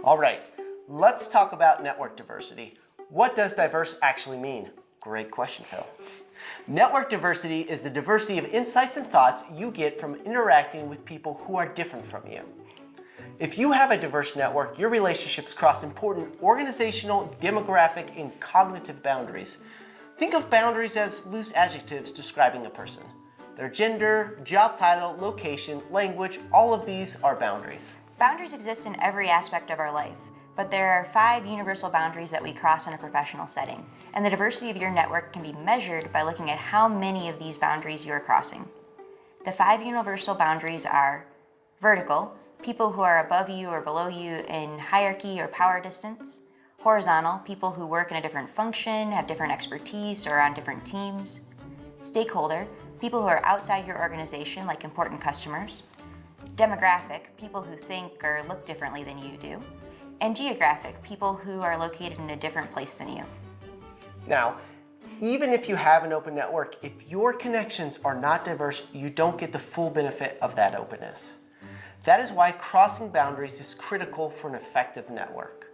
All right, let's talk about network diversity. What does diverse actually mean? Great question, Phil. Network diversity is the diversity of insights and thoughts you get from interacting with people who are different from you. If you have a diverse network, your relationships cross important organizational, demographic, and cognitive boundaries. Think of boundaries as loose adjectives describing a person. Their gender, job title, location, language, all of these are boundaries. Boundaries exist in every aspect of our life, but there are 5 universal boundaries that we cross in a professional setting, and the diversity of your network can be measured by looking at how many of these boundaries you are crossing. The 5 universal boundaries are vertical, people who are above you or below you in hierarchy or power distance; horizontal, people who work in a different function, have different expertise, or are on different teams; stakeholder, people who are outside your organization, like important customers; demographic, people who think or look differently than you do; and geographic, people who are located in a different place than you. Now, even if you have an open network, if your connections are not diverse, you don't get the full benefit of that openness. That is why crossing boundaries is critical for an effective network.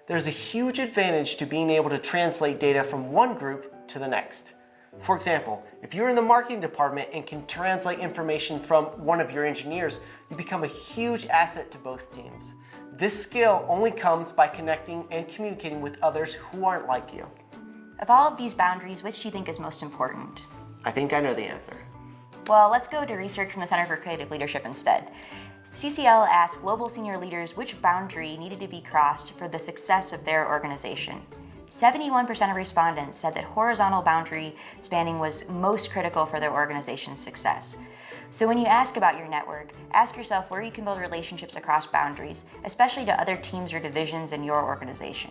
There's a huge advantage to being able to translate data from one group to the next. For example, if you're in the marketing department and can translate information from one of your engineers, you become a huge asset to both teams. This skill only comes by connecting and communicating with others who aren't like you. Of all of these boundaries, which do you think is most important? I think I know the answer. Well, let's go to research from the Center for Creative Leadership instead. CCL asked global senior leaders which boundary needed to be crossed for the success of their organization. 71% of respondents said that horizontal boundary spanning was most critical for their organization's success. So when you ask about your network, ask yourself where you can build relationships across boundaries, especially to other teams or divisions in your organization.